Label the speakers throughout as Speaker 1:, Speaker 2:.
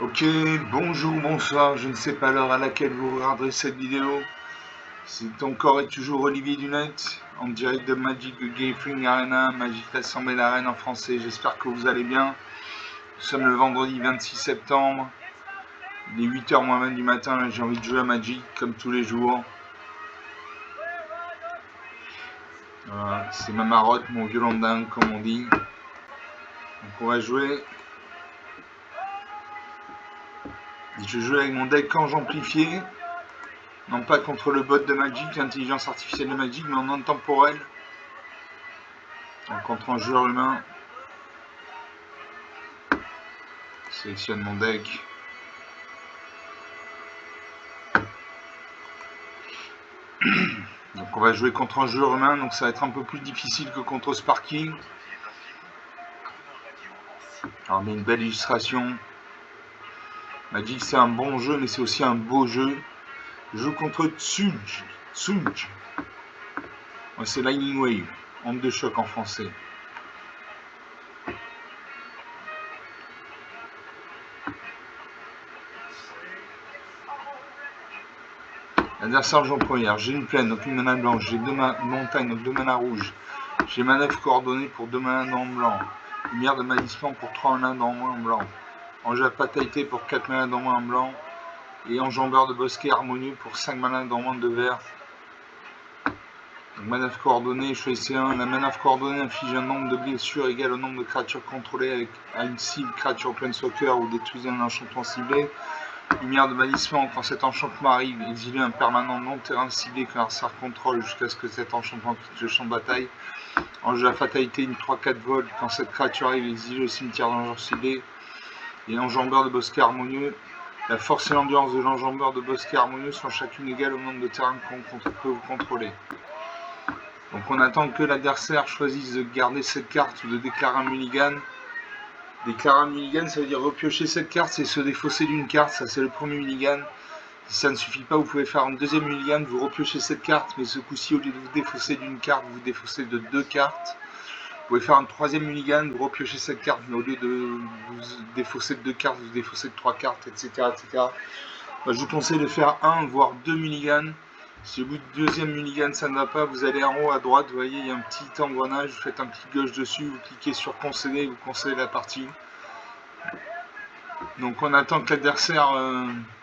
Speaker 1: Ok, bonjour, bonsoir, je ne sais pas l'heure à laquelle vous regarderez cette vidéo. C'est encore et toujours Olivier Dunette, en direct de Magic the Gathering Arena, Magic l'Assemblée d'Arène en français. J'espère que vous allez bien. Nous sommes le vendredi 26 septembre. Il est 8h moins 20 du matin, là j'ai envie de jouer à Magic comme tous les jours. Voilà, c'est ma marotte, mon violon dingue comme on dit. Donc on va jouer. Je joue avec mon deck Ange amplifié. Non pas contre le bot de Magic, l'intelligence artificielle de Magic, mais en onde temporelle. Donc contre un joueur humain. Je sélectionne mon deck. Donc on va jouer contre un joueur humain, donc ça va être un peu plus difficile que contre Sparky. Alors on a une belle illustration. Magic c'est un bon jeu, mais c'est aussi un beau jeu. Je joue contre Tsuj. Ouais, c'est Lightning Wave, onde de choc en français. L'adversaire joue en première. J'ai une plaine, donc une mana blanche. J'ai deux montagnes, donc deux mana rouges. J'ai manœuvre coordonnée pour 2 manas dans le blanc. Lumière de magicien pour 3 manas dans moins en blanc. Ange à fatalité pour 4 manas dans moins en blanc. Et enjambeur de bosquet harmonieux pour 5 manas dans moins de vert. Donc manœuvre coordonnée, choisissez un. La manœuvre coordonnée inflige un nombre de blessures égal au nombre de créatures contrôlées avec une cible, créature planeswalker ou détruisez un enchantement ciblé. Lumière de bannissement, quand cet enchantement arrive, exilez un permanent non-terrain ciblé que l'adversaire contrôle jusqu'à ce que cet enchantement quitte le champ de bataille. Ange à fatalité, une 3-4 vol, quand cette créature arrive, exilez au cimetière d'enjambeur ciblé. Et enjambeur de bosquet harmonieux. La force et l'endurance de l'enjambeur de bosquet harmonieux sont chacune égales au nombre de terrains qu'on peut vous contrôler. Donc on attend que l'adversaire choisisse de garder cette carte ou de déclarer un mulligan. Déclarer un mulligan, ça veut dire repiocher cette carte, c'est se défausser d'une carte, ça c'est le premier mulligan. Si ça ne suffit pas, vous pouvez faire un deuxième mulligan, vous repiochez cette carte, mais ce coup-ci, au lieu de vous défausser d'une carte, vous vous défaussez de 2 cartes. Vous pouvez faire un troisième mulligan, vous repiochez cette carte, mais au lieu de vous défausser de 2 cartes, vous défaussez de 3 cartes, etc. etc. Je vous conseille de faire 1 voire 2 mulligans. Si au bout du deuxième mulligan ça ne va pas, vous allez en haut à droite, vous voyez, il y a un petit engrenage, vous faites un clic gauche dessus, vous cliquez sur concéder, vous concédez la partie. Donc on attend que l'adversaire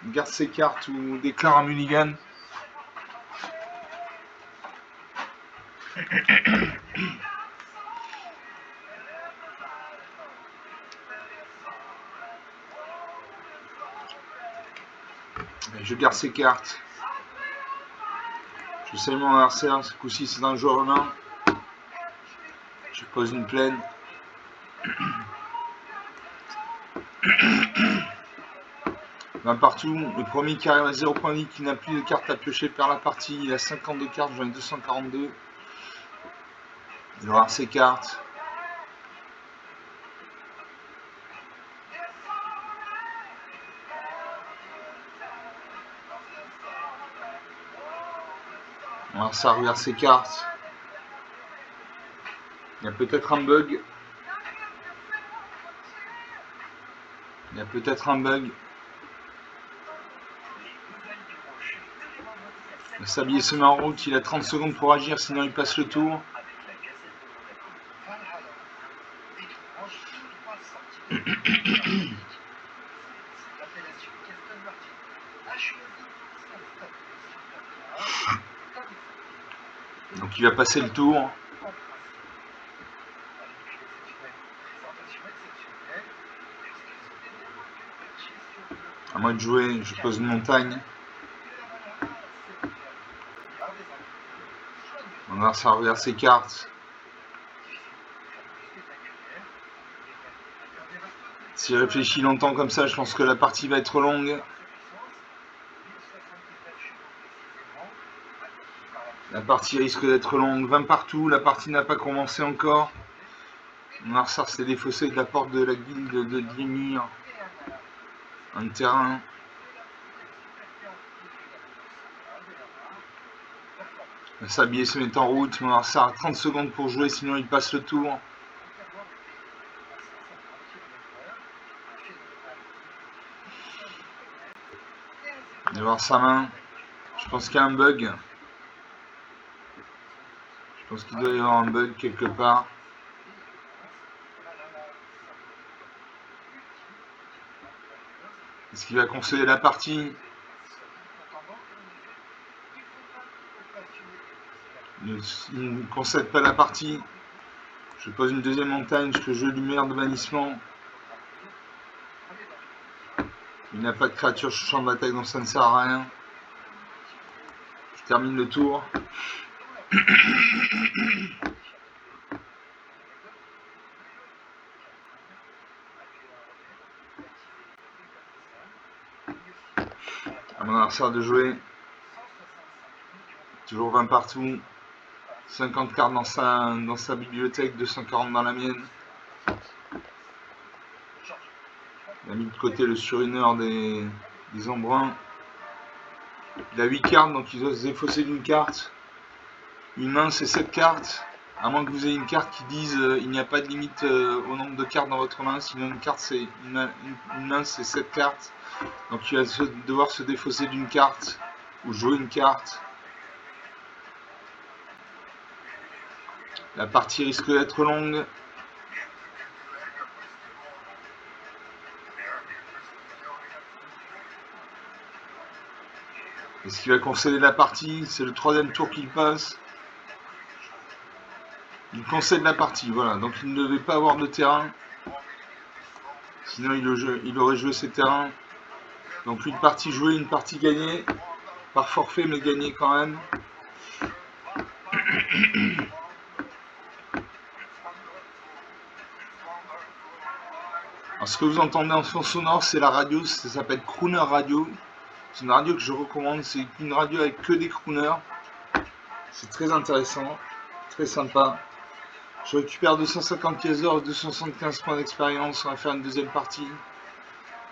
Speaker 1: garde ses cartes ou déclare un mulligan. Je garde ses cartes. Je salue mon adversaire, ce coup-ci c'est un joueur humain. Je pose une plaine. Ben partout, le premier qui arrive à 0 points de vie, qui n'a plus de cartes à piocher perd la partie. Il a 52 cartes, j'en ai 242. Il va avoir ses cartes. Alors ça regarde ses cartes. Il y a peut-être un bug. Le sablier se met en route, il a 30 secondes pour agir, sinon il passe le tour. Donc il va passer le tour. À moi de jouer, je pose une montagne. On va ça regarde ses cartes. S'il réfléchit longtemps comme ça, je pense que la partie va être longue. La partie risque d'être longue. 20 partout, la partie n'a pas commencé encore. Marsar s'est défaussé de la porte de la guilde de Dlimir. Un terrain. Le sablier se met en route. Marsar a 30 secondes pour jouer, sinon il passe le tour. On va voir sa main. Je pense qu'il y a un bug. Je pense qu'il doit y avoir un bug quelque part. Est-ce qu'il va concéder la partie? Il ne concède pas la partie. Je pose une deuxième montagne, je peux jouer lumière de bannissement. Il n'a pas de créature sur champ de bataille, donc ça ne sert à rien. Je termine le tour. À mon adversaire de jouer. Toujours 20 partout. 50 cartes dans sa bibliothèque, 240 dans la mienne. Il a mis de côté le surineur des embruns. Il a 8 cartes, donc il doit se défausser d'une carte. Une main, c'est 7 cartes. À moins que vous ayez une carte qui dise il n'y a pas de limite au nombre de cartes dans votre main. Sinon, une carte, c'est une main, c'est 7 cartes. Donc il va devoir se défausser d'une carte ou jouer une carte. La partie risque d'être longue. Est-ce qu'il va concéder la partie? C'est le 3e tour qu'il passe. Il concède la partie, voilà. Donc il ne devait pas avoir de terrain. Sinon il aurait joué ses terrains. Donc une partie jouée, une partie gagnée. Par forfait, mais gagnée quand même. Alors ce que vous entendez en fond sonore, c'est la radio, ça s'appelle Crooner Radio. C'est une radio que je recommande, c'est une radio avec que des crooners. C'est très intéressant, très sympa. Je récupère 250 pièces d'or et 275 points d'expérience. On va faire une deuxième partie.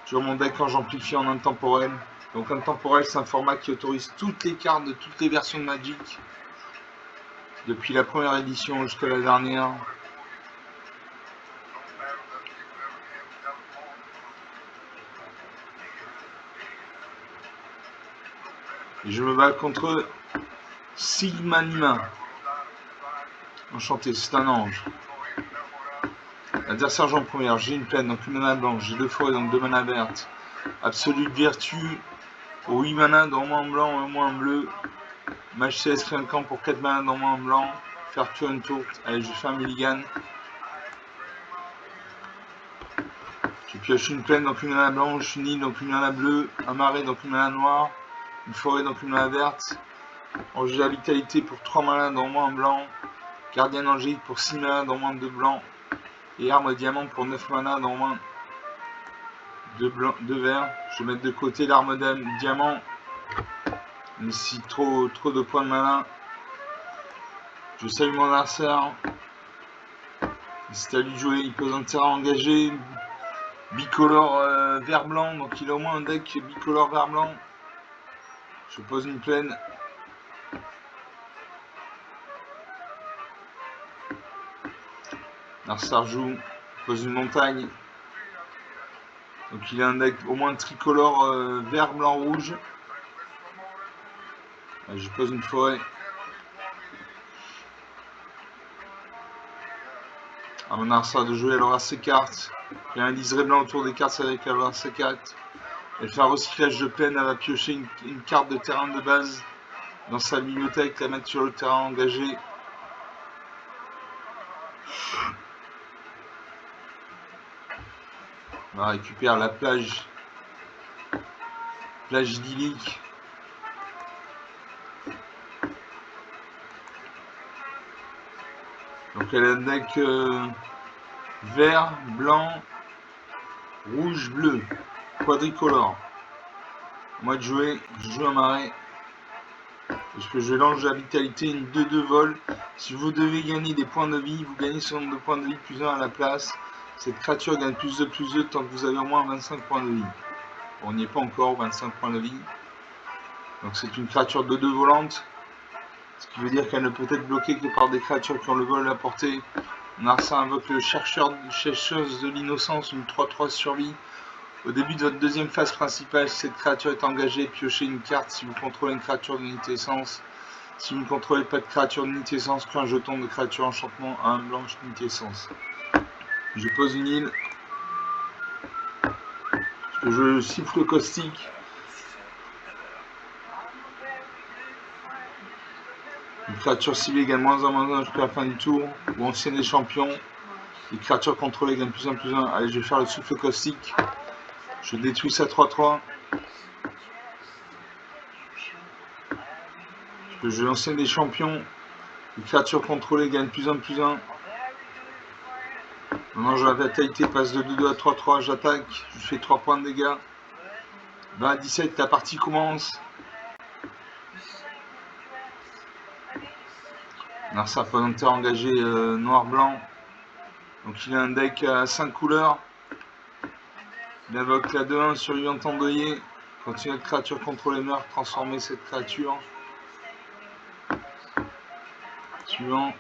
Speaker 1: Sur mon deck quand j'amplifie en intemporel. Donc intemporel, c'est un format qui autorise toutes les cartes de toutes les versions de Magic. Depuis la première édition jusqu'à la dernière. Et je me bats contre Sigma Nima. Enchanté, c'est un ange. L'adversaire joue en première. J'ai une plaine, donc une mana blanche. J'ai 2 forêts, donc 2 mana vertes. Absolue vertu. 8 mana, dans moins en blanc et moins en bleu. Mage CS crée un camp pour 4 mana, dans moins en blanc. Faire tuer une tour. Allez, je fais un mulligan. Je pioche une plaine, donc une mana blanche. Une île, donc une mana bleue. Un marais, donc une mana noire. Une forêt, donc une mana verte. Enjeu à vitalité pour 3 mana, dans moins en blanc. Gardien angélique pour 6 mana, dans moins de blanc. Et arme diamant pour 9 mana, dans moins de vert. Je vais mettre de côté l'arme diamant. Mais si trop de points de mana. Je salue mon adversaire. C'est à lui de jouer. Il pose un terrain engagé. Bicolore vert-blanc. Donc il a au moins un deck bicolore vert-blanc. Je pose une plaine. L'adversaire joue. Pose une montagne. Donc il a un deck au moins tricolore vert, blanc, rouge. Je pose une forêt. À mon adversaire de jouer, elle aura ses cartes. Il y a un liseré blanc autour des cartes, avec elle aura ses cartes. Elle fait un recyclage de plaine, elle va piocher une carte de terrain de base dans sa bibliothèque, la mettre sur le terrain engagé. On va récupérer la plage idyllique. Donc elle a un deck vert, blanc, rouge, bleu, quadricolore. Moi de jouer, je joue un marais. Parce que je lance la vitalité, une 2-2 vol. Si vous devez gagner des points de vie, vous gagnez ce nombre de points de vie plus 1 à la place. Cette créature gagne plus 2 tant que vous avez au moins 25 points de vie. On n'y est pas encore, 25 points de vie. Donc c'est une créature 2-2 volante. Ce qui veut dire qu'elle ne peut être bloquée que par des créatures qui ont le vol à portée. Narsa invoque le chercheuse de l'innocence, une 3-3 survie. Au début de votre deuxième phase principale, si cette créature est engagée, piochez une carte si vous contrôlez une créature d'unité essence. Si vous ne contrôlez pas de créature d'unité essence, prenez un jeton de créature enchantement à 1 blanche d'unité essence. Je pose une île. Je siffle caustique. Une créature ciblée gagne -1/-1 jusqu'à la fin du tour. Ou ancien des champions. Les créatures contrôlées gagnent +1/+1. Allez, je vais faire le souffle caustique. Je détruis ça 3/3. Je vais lancer des champions. Les créatures contrôlées gagnent +1/+1. Maintenant, je la fatalité passe de 2/2 à 3/3. J'attaque. Je fais 3 points de dégâts. 20 à 17, la partie commence. Narsa Ponenter engagé noir-blanc. Donc il a un deck à 5 couleurs. Il invoque la 2-1 survivante endeuillée. Quand une autre créature contrôlée meurt, transformez cette créature. Suivant.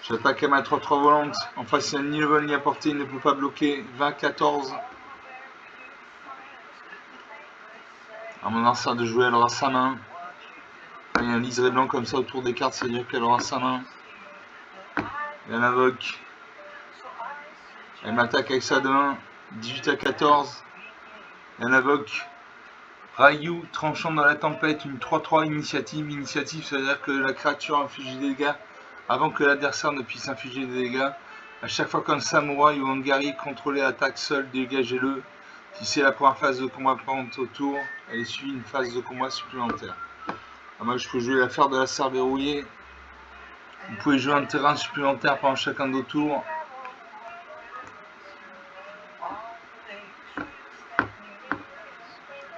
Speaker 1: J'attaque à ma 3/3 volante. En face, il y a ni level ni à portée, il ne peut pas bloquer. 20-14. À mon Narsa de jouer, elle aura sa main. Quand il y a un liseré blanc comme ça autour des cartes, c'est-à-dire qu'elle aura sa main. Et elle invoque. Elle m'attaque avec sa 2-1. 18-14. Elle invoque. Ryu, tranchant dans la tempête, une 3/3 initiative. Initiative, c'est-à-dire que la créature inflige des dégâts avant que l'adversaire ne puisse infliger des dégâts. À chaque fois qu'un samouraï ou un guerrier contrôlé attaque seul, dégagez-le. Si c'est la première phase de combat pendant au tour, elle suit une phase de combat supplémentaire. Alors moi, je peux jouer l'affaire de la serre verrouillée. Vous pouvez jouer un terrain supplémentaire pendant chacun de vos tours.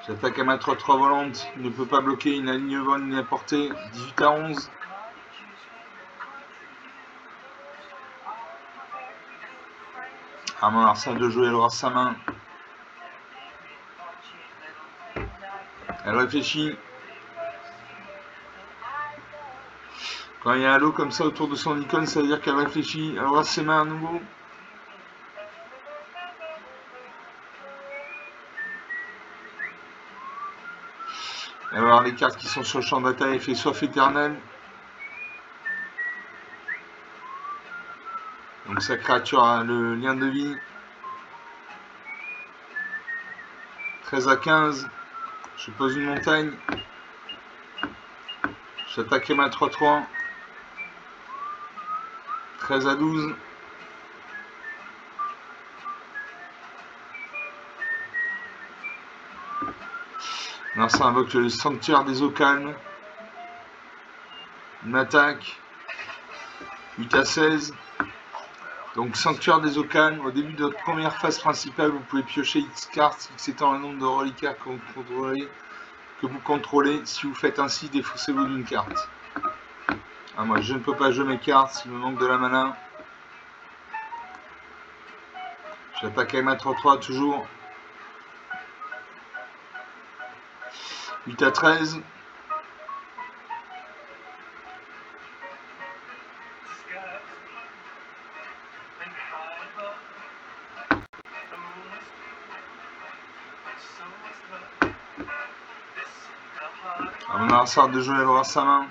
Speaker 1: J'attaque à ma 3/3 volante, il ne peut pas bloquer, il n'a ni le vol ni la portée. 18-11. À mon Narsa de jouer, elle aura sa main. Elle réfléchit. Quand il y a un halo comme ça autour de son icône, ça veut dire qu'elle réfléchit. Elle aura ses mains à nouveau. Elle va avoir les cartes qui sont sur le champ de bataille. Elle fait soif éternelle. Donc sa créature a le lien de vie. 13-15. Je pose une montagne. J'attaque ma 3/3. 13-12. Narsa invoque le sanctuaire des eaux calmes. Une attaque. 8-16. Donc sanctuaire des eaux calmes. Au début de votre première phase principale, vous pouvez piocher X cartes, X étant le nombre de reliquaires que vous contrôlez. Si vous faites ainsi, défaussez-vous d'une carte. Ah, moi je ne peux pas jouer mes cartes s'il me manque de la mana. J'attaque avec ma 3/3 toujours. 8-13. On a un sort de jeu, elle aura sa main.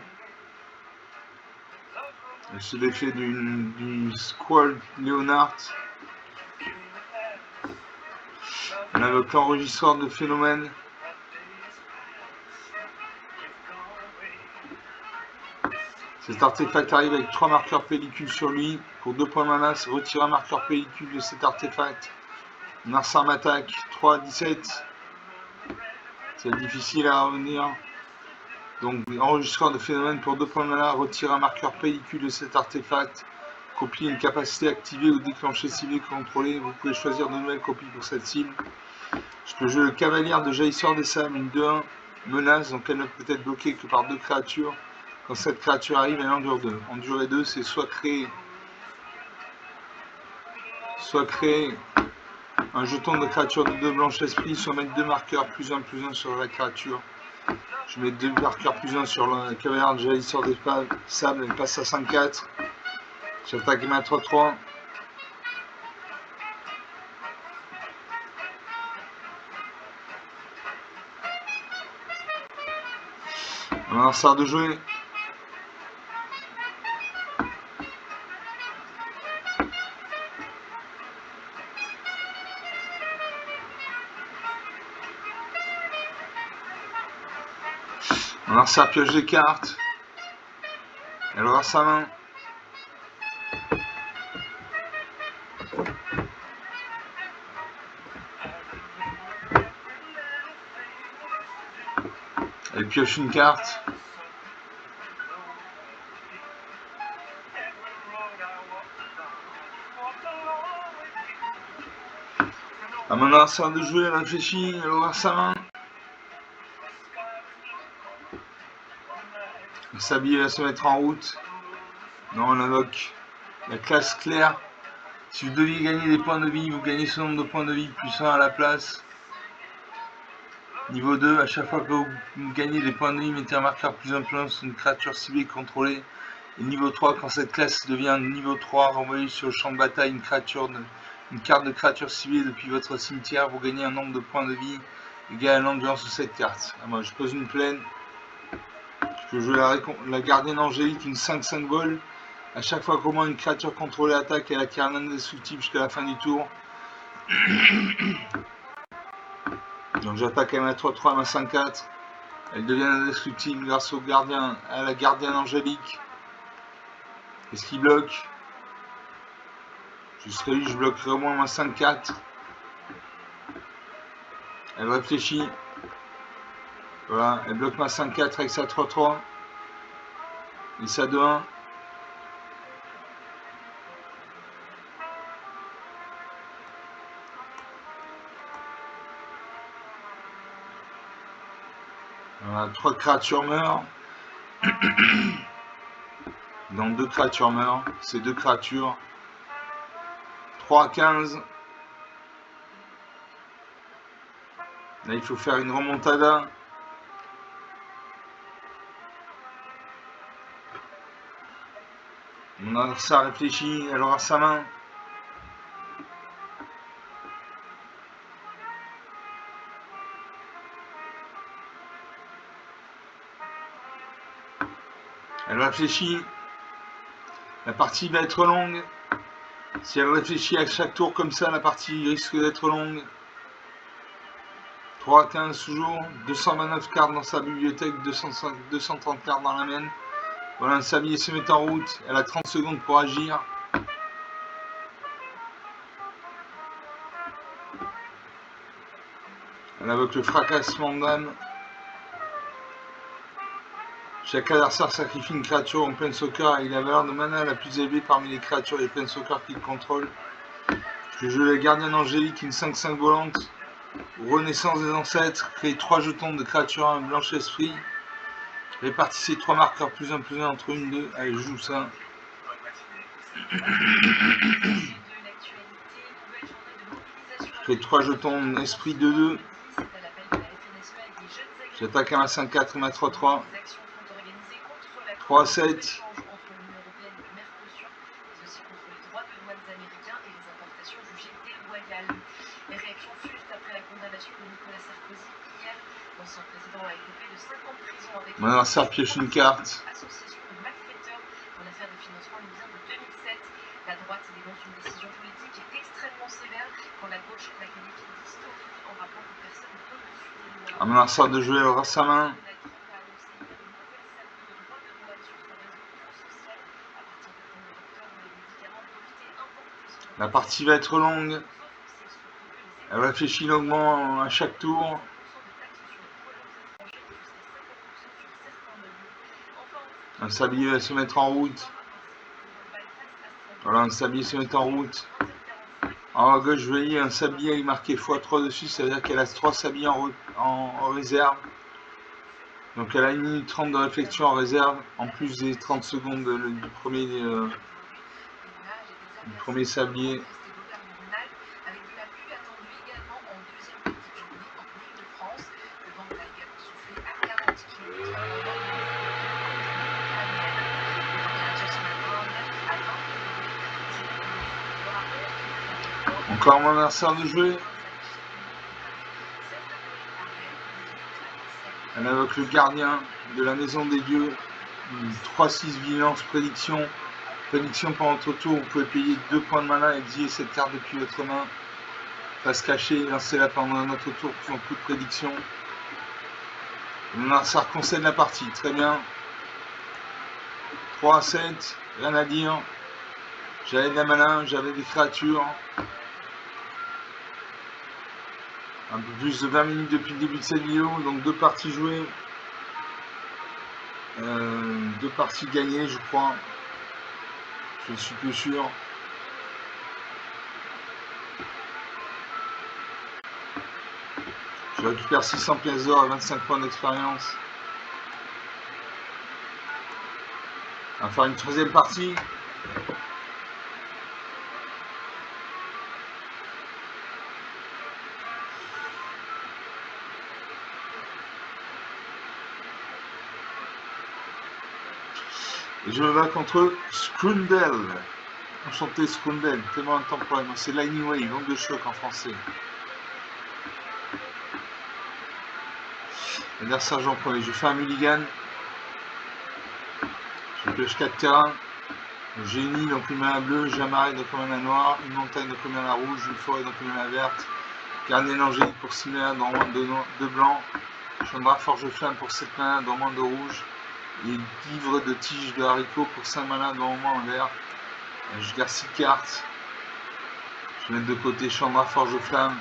Speaker 1: Elle se défait du Squall Leonard. On invoque l'enregistreur de phénomène. Cet artefact arrive avec 3 marqueurs pellicule sur lui. Pour 2 points de mana, retire un marqueur pellicule de cet artefact. Narsa m'attaque. 3-17. C'est difficile à revenir. Donc, enregistreur de phénomène pour 2 points de mana, retire un marqueur pellicule de cet artefact. Copier une capacité activée ou déclencher ciblée contrôlée. Vous pouvez choisir de nouvelles copies pour cette cible. Je peux jouer le cavalier de jaillisseur des sables, une 2-1 menace, donc elle ne peut être bloquée que par 2 créatures. Quand cette créature arrive, elle endure 2. En durée 2, c'est soit créer un jeton de créature de 2 blanches esprit, soit mettre 2 marqueurs +1/+1 sur la créature. Je mets 2 marqueurs +1 sur le cavalier de jaillisseur des sables, elle passe à 5-4. J'attaque ma 3/3. On sert de jouer. On sert pioche des cartes. Elle aura sa main. Elle pioche une carte. À mon adversaire de jouer, elle réfléchit, elle ouvre sa main. Le sablier va se mettre en route. Non, on invoque la classe claire. Si vous deviez gagner des points de vie, vous gagnez ce nombre de points de vie plus 1 à la place. Niveau 2, à chaque fois que vous gagnez des points de vie, mettez un marqueur plus 1 sur une créature ciblée contrôlée. Et niveau 3, quand cette classe devient niveau 3, renvoyez sur le champ de bataille une carte de créature ciblée depuis votre cimetière. Vous gagnez un nombre de points de vie égal à l'ambiance de cette carte. Ah, moi, je pose une plaine. Je joue la gardienne angélique, une 5-5 vol. À chaque fois qu'au moins une créature contrôlée attaque, elle acquiert un indestructible jusqu'à la fin du tour. Donc j'attaque à ma 3-3, à ma 5-4. Elle devient indestructible grâce au gardien, à la gardienne angélique. Qu'est-ce qui bloque? Jusqu'à lui, je bloquerai au moins ma 5-4. Elle réfléchit. Voilà, elle bloque ma 5-4 avec sa 3-3. Et sa 2-1. Voilà, 3 créatures meurent. Donc 2 créatures meurent. Ces 2 créatures. 3-15. Là, il faut faire une remontada. Mon adversaire réfléchit, elle aura sa main. Elle réfléchit. La partie va être longue. Si elle réfléchit à chaque tour comme ça, la partie risque d'être longue. 3-15 toujours. 229 cartes dans sa bibliothèque, 230 cartes dans la mienne. Voilà, un sablier se met en route. Elle a 30 secondes pour agir. Elle invoque le fracassement d'âme. Chaque adversaire sacrifie une créature en planeswalker avec la valeur de mana la plus élevée parmi les créatures et planeswalkers qu'il contrôle. Je joue la gardienne angélique, une 5-5 volante. Renaissance des ancêtres. Créez 3 jetons de créatures à un blanche esprit. Répartissez 3 marqueurs plus 1 entre une, 2. Allez, je joue ça. Je crée 3 jetons esprit 2-2. J'attaque à ma 5-4 et ma 3-3. 3-7.
Speaker 2: Les réactions fusent après la condamnation de Nicolas Sarkozy hier. L'ancien président a été pris de 5 ans de prison avec
Speaker 1: mon adversaire pioche une carte.
Speaker 2: Association de malfaiteurs pour l'affaire des financements libyens de 2007. La droite dénonce une décision politique extrêmement sévère quand la gauche la qualifie d'historique en rappelant que personne ne peut au-dessus des lois.
Speaker 1: Mon adversaire de jouer aura sa main. La partie va être longue. Elle réfléchit longuement à chaque tour. Un sablier va se mettre en route. Voilà, un sablier se met en route. En haut à gauche, je voyais un sablier avec marqué x3 dessus, ça veut dire qu'elle a 3 sabliers en réserve. Donc elle a 1 minute 30 de réflexion en réserve, en plus des 30 secondes du premier sablier. Encore mon adversaire de jouer. Elle invoque le gardien de la maison des dieux. 3-6 vigilance, prédiction. Prédiction pendant votre tour, vous pouvez payer 2 points de mana et exiller cette carte depuis votre main. Face cachée, lancez-la pendant un autre tour, puis en coup de prédiction. Ça concède la partie, très bien. 3 à 7, rien à dire. J'avais de la mana, j'avais des créatures. Un peu plus de 20 minutes depuis le début de cette vidéo, donc 2 parties jouées. 2 parties gagnées, je crois. Je suis plus sûr. Je récupère 600 pièces d'or et 25 points d'expérience. On va faire une 3e partie. Et je me bats contre Skrundel. Enchanté Skrundel, tellement intemporel. C'est Lightning Wave, onde de choc en français. L'adversaire j'en premier. Je fais un mulligan. Je pioche 4 terrains. J'ai une île, donc une mana bleue, j'ai un marais, donc une mana noire, une montagne, donc une mana rouge, une forêt, donc une mana verte. Garnier angélique pour 6 mana, dans moins de blanc. Chandra forge flamme pour 7 mana, dans moins de rouge. Et livre de tige de haricot pour 5 mana, dans moins en vert. Je garde 6 cartes. Je vais mettre de côté Chandra forge flamme.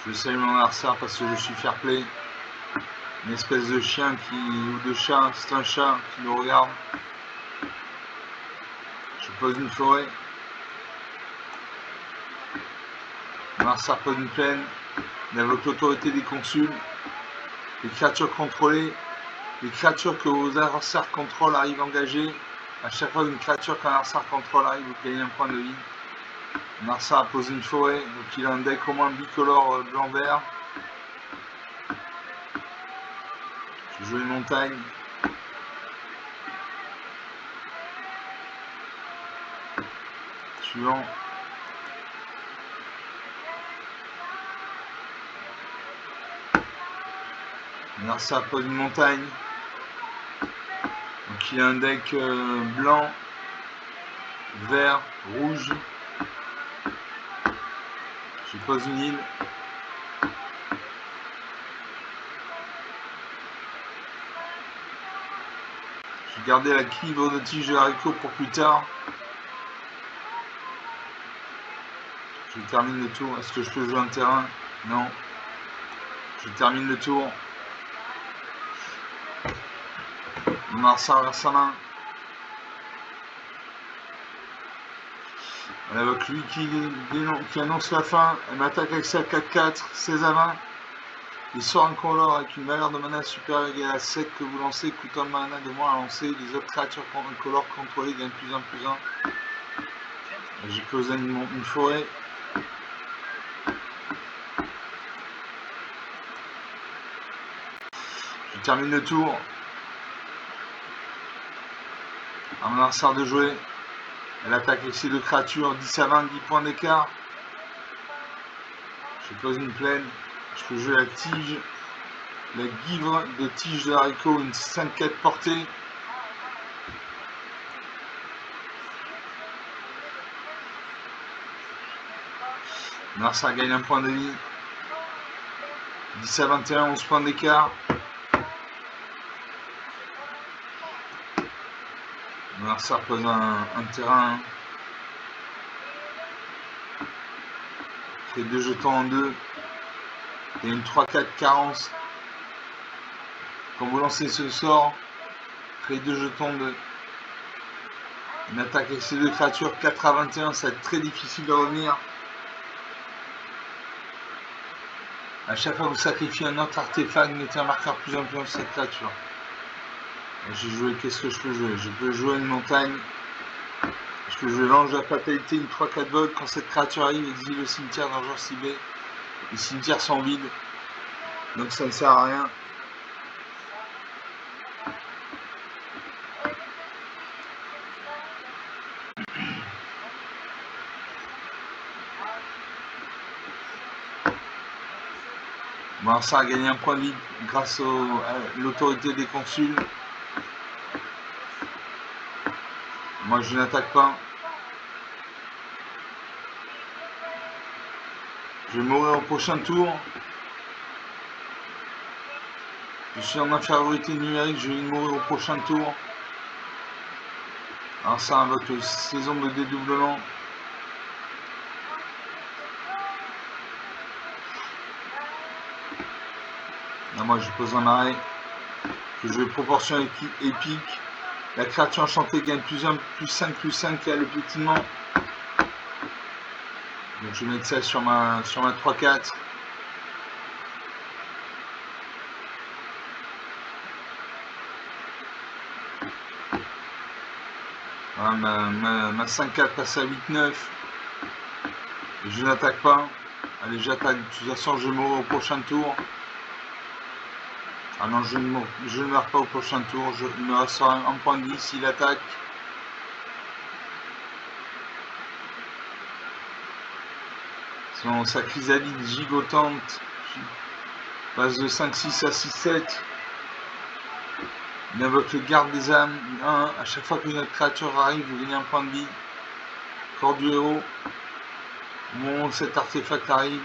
Speaker 1: Je salue mon adversaire parce que je suis fair play. Une espèce de chien ou de chat, c'est un chat qui nous regarde. Je pose une forêt. Mon adversaire pose une plaine. Il invoque l'autorité des consuls. Les créatures contrôlées. Les créatures que vos adversaires contrôlent arrivent engagées. À chaque fois qu'une créature qu'un adversaire contrôle arrive, vous gagnez un point de vie. Mon adversaire a posé une forêt, donc il a un deck au moins bicolore blanc-vert. Je joue une montagne. Suivant. Mon adversaire pose une montagne. Donc il a un deck blanc, vert, rouge. Je pose une île. Je vais garder la cuivre de tige de haricot pour plus tard. Je termine le tour. Est-ce que je peux jouer un terrain? Non. Je termine le tour. Mon adversaire vers sa main. Elle invoque lui qui annonce la fin. Elle m'attaque avec sa 4-4, 16 à 20. Il sort un color avec une valeur de mana supérieure égale à 7 que vous lancez, coûtant le mana de moins à lancer. Les autres créatures color contrôlées gagnent plus 1 plus 1. J'ai posé une forêt. Je termine le tour. À mon adversaire de jouer. Elle attaque avec ses 2 créatures, 10 à 20, 10 points d'écart. Je pose une plaine. Je peux jouer la tige. La guivre de tige de haricot, une 5-4 portée. Mon adversaire gagne un point de vie. 10 à 21, 11 points d'écart. Mon adversaire pose un terrain. Fait 2 jetons en 2. Et une 3-4 carence. Quand vous lancez ce sort, créez 2 jetons de. Une attaque avec ces 2 créatures, 4 à 21, ça va être très difficile de revenir. A chaque fois que vous sacrifiez un autre artefact, mettez un marqueur plus influent sur cette créature. J'ai joué, qu'est-ce que je peux jouer? Je peux jouer une montagne. Je peux jouer l'ange de la fatalité, une 3-4 vols. Quand cette créature arrive, exile le cimetière d'un genre ciblé. Les cimetières sont vides. Donc ça ne sert à rien. Mon Ça a gagné un point de vie grâce à l'autorité des consuls. Moi je n'attaque pas. Je vais mourir au prochain tour. Je suis en infériorité numérique, je vais mourir au prochain tour. Alors ça invoque saison de dédoublement. Là, moi je pose un arrêt. Que je vais proportion épique. La créature enchantée gagne plus 1, plus 5, plus 5 qui a le pétinement. Donc je vais mettre ça sur ma 3-4. Voilà, ma 5-4 passe à 8-9. Et je n'attaque pas. Allez, j'attaque. De toute façon, je mourrai au prochain tour. Ah non, je ne meurs pas au prochain tour. Il me restera un point de vie s'il attaque. Sa chrysalide gigotante passe de 5-6 à 6-7. Il invoque le garde des âmes. 1. À chaque fois qu'une autre créature arrive, vous gagnez un point de vie. Corps du héros. Au moment où cet artefact arrive,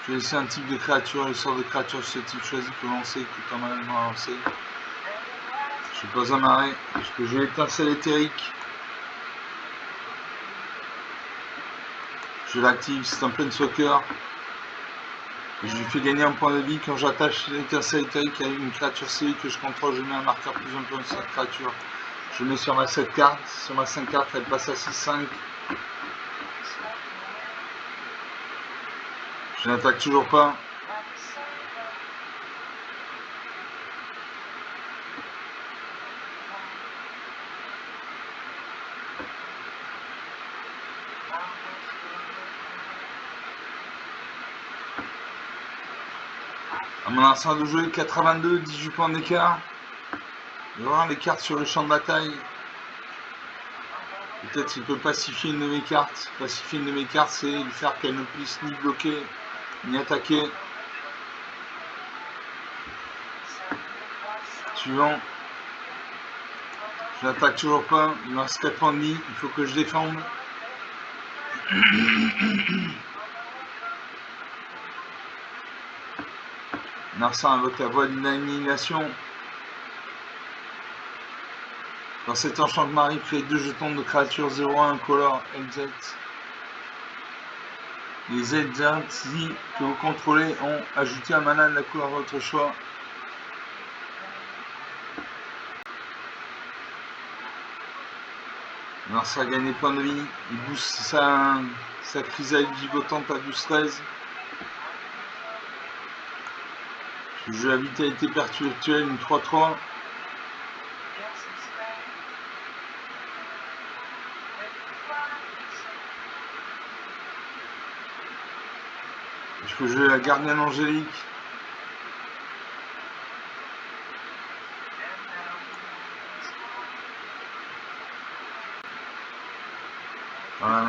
Speaker 1: je vais laisser un type de créature. Le sort de créature de ce type choisi peut lancer, coûte un malin à lancer. Je pose un arrêt, parce que j'ai l'étincelle éthérique. Je l'active, c'est un planeswalker. Et je lui fais gagner un point de vie. Quand j'attache l'étincelle éthérique à une créature CE que je contrôle, je mets un marqueur plus un point sur cette créature. Je mets sur ma 7 carte, sur ma 5 cartes, elle passe à 6-5. Je n'attaque toujours pas. À mon arsenal de jouer 82, 18 points d'écart. Je vais voir les cartes sur le champ de bataille. Peut-être qu'il peut pacifier une de mes cartes. Pacifier une de mes cartes, c'est le faire qu'elle ne puisse ni bloquer, ni attaquer. Suivant. Je n'attaque toujours pas. Il me reste 4 points de vie. Il faut que je défende. Narsa invoque la voie de l'annihilation. Dans cet enchantement arrive, créez 2 jetons de créatures 0-1 incolore LZ. Les ZZ que vous contrôlez ont ajouté un mana de la couleur de votre choix. Narsa gagne des points de vie. Il booste sa chrysalide gigotante à 12-13. Je joue la vitalité perpétuelle, une 3-3. Je peux jouer la gardienne angélique. Voilà,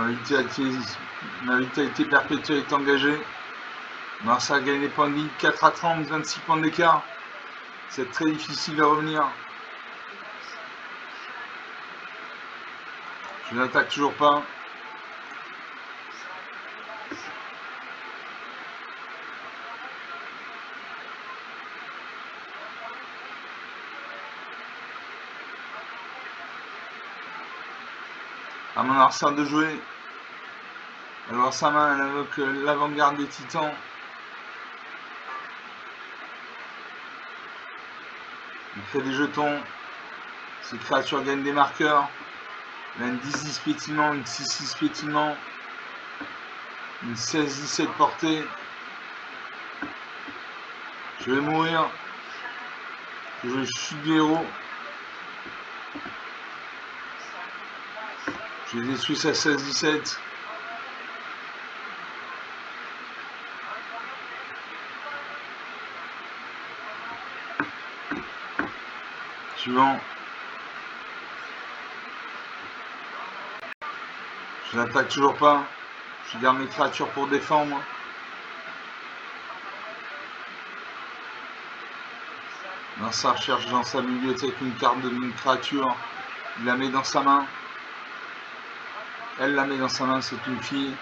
Speaker 1: ma vitalité perpétuelle est engagée. Narsa a gagné des points de vie, 4 à 30, 26 points d'écart. C'est très difficile à revenir. Je n'attaque toujours pas. À mon arsenal de jouer. Alors sa main, elle invoque l'avant-garde des titans. Il crée des jetons. Ces créatures gagnent des marqueurs. Il a une 10-10 pétilement, une 6-6 pétilement, une 16-17 portée. Je vais mourir. Je chute du héros. Je détruis sa 16-17. Suivant. Je n'attaque toujours pas. Je garde mes créatures pour défendre. Narsar cherche dans sa bibliothèque une carte d'une créature. Il la met dans sa main. Elle la met dans sa main, c'est une fille.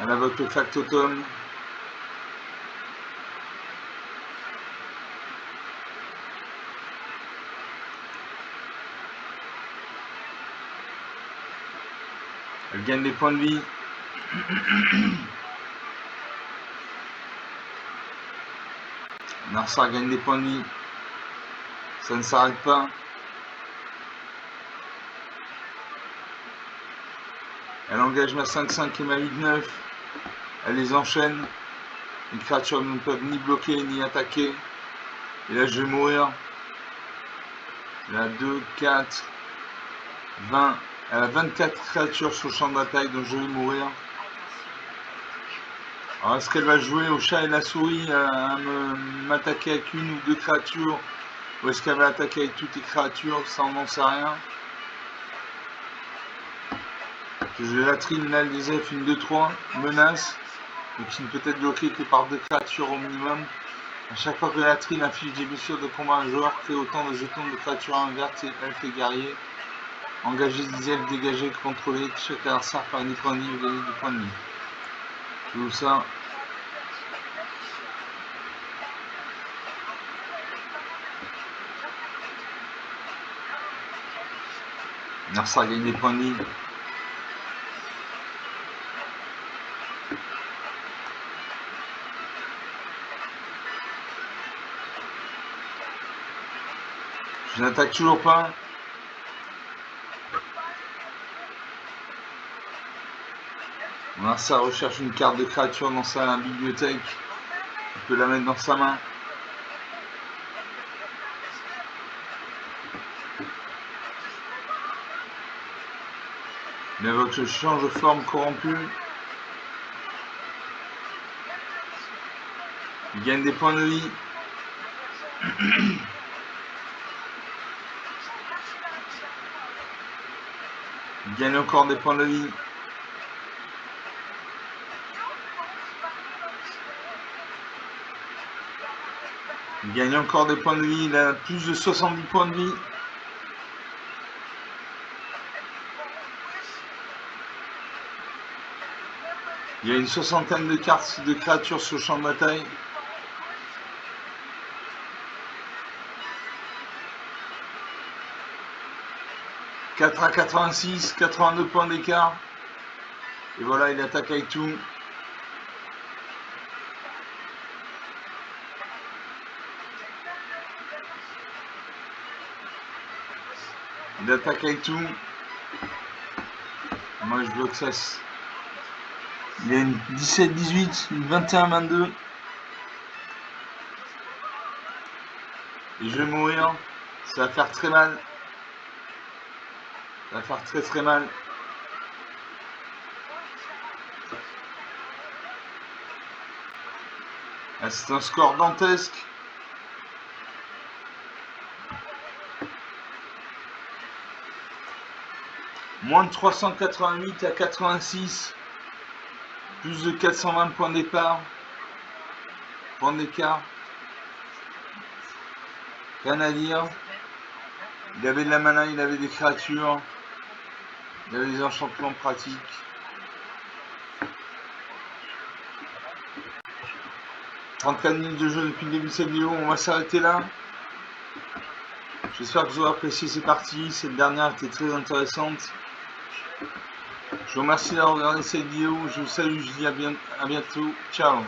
Speaker 1: Elle invoque le factotum. Elle gagne des points de vie. Narsar gagne des points de vie. Ça ne s'arrête pas. Elle engage ma 5-5 et ma 8-9. Elle les enchaîne. Les créatures ne peuvent ni bloquer ni attaquer. Et là je vais mourir. Là 2, 4, 20. Elle a 24 créatures sur le champ de bataille, donc je vais mourir. Alors est-ce qu'elle va jouer au chat et la souris à m'attaquer avec une ou deux créatures, ou est-ce qu'elle va attaquer avec toutes les créatures? Ça on n'en sait rien. J'ai la trine, là, des F, une 2-3, menace, donc qui ne peut être bloquée que par 2 créatures au minimum. À chaque fois que la trine affiche des blessures de combat, un joueur crée autant de jetons de créatures invertes et elfes et guerriers. Engager des elfes, dégager, contrôler, chaque adversaire par des points de vie ou gagner des points de vie. Tout ça. Narsar gagne des points de vie. Je n'attaque toujours pas. Narsar recherche une carte de créature dans sa bibliothèque. Il peut la mettre dans sa main. Il invoque le change de forme corrompu. Il gagne des points de vie. Il gagne encore des points de vie. Il gagne encore des points de vie. Il a plus de 70 points de vie. Il y a une soixantaine de cartes de créatures sur le champ de bataille. « 4 à 86, 82 points d'écart. Et voilà, il attaque avec tout. Il attaque avec tout. Moi, je bloque ça. Il y a une 17-18, une 21-22. Et je vais mourir. Ça va faire très mal. Ça va faire très très mal. Ah, c'est un score dantesque. Moins de 388 à 86. Plus de 420 points d'écart. Points d'écart. Rien à dire. Il avait de la mana, il avait des créatures. Il avait des enchantements pratiques. « 34 minutes de jeu depuis le début de cette vidéo, on va s'arrêter là. J'espère que vous aurez apprécié ces parties. Cette dernière était très intéressante. Je vous remercie d'avoir regardé cette vidéo. Je vous salue, je vous dis à bientôt. Ciao.